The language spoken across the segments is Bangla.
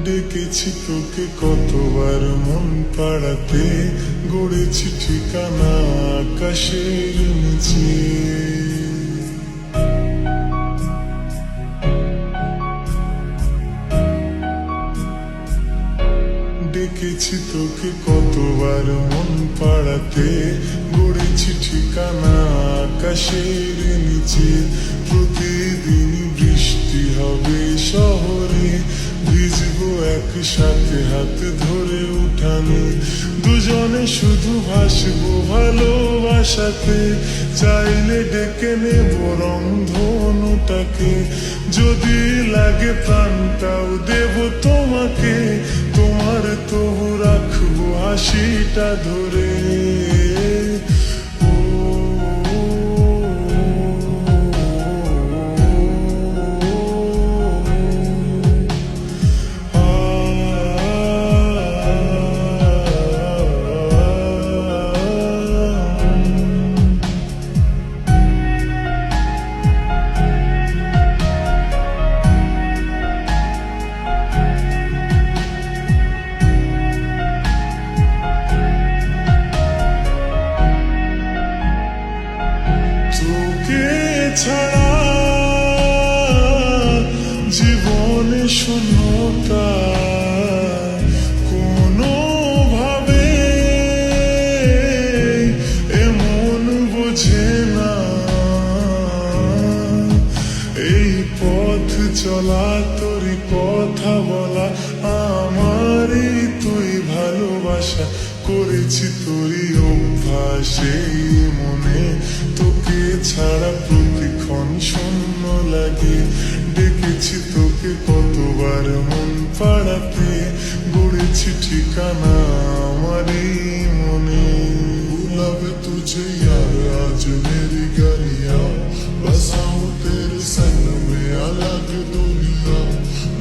ডেকেছি তোকে কতবার মন পাড়াতে, গড়েছি ঠিকানা আকাশের নিচে। ডেকেছি তোকে কতবার মন পাড়াতে, গড়েছি ঠিকানা আকাশের নিচে। প্রতিদিন বৃষ্টি হবে শহরে, ভিজবো একসাথে হাত ধরে উঠানে। দুজনে শুধু ভাসবো ভালোবাসাতে, চাইলে ডেকে নেব রংধনুটাকে। যদি লাগে প্রাণটাও দেব তোমাকে, তোমার তবু রাখবো হাসিটা ধরে। ছাড়া জীবনে শূন্যতা, কোনো ভাবে এমন বোঝে না। এই পথ চলা তোরই কথা বলা, আমারই তুই ভালোবাসা করেছি তোরই অভ্যাসে মনে। তোকে ছাড়া প্রতিক্ষণ শূন্য লাগে, ডেকেছি তোকে কতবার মন পাড়াতে, গড়েছি ঠিকানা আমারই মনে। लब तुझे यार आज मेरी गलियां, बसाऊं तेरे संग में अलग दुनिया।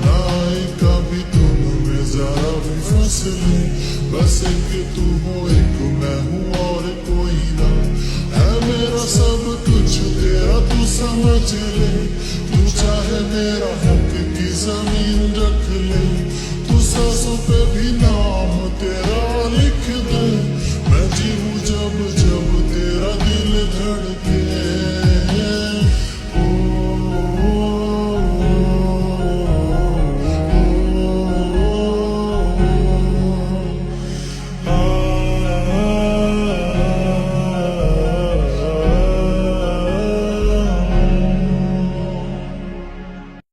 ना आए कभी तुम में जरा भी फसले, बस एक तू हो एक मैं हूँ और कोई ना। है मेरा सब कुछ तेरा तू समझ ले, तू चाहे मेरा हक की जमीन रख ले। तू सांसों पे भी नाम तेरा लिख दे।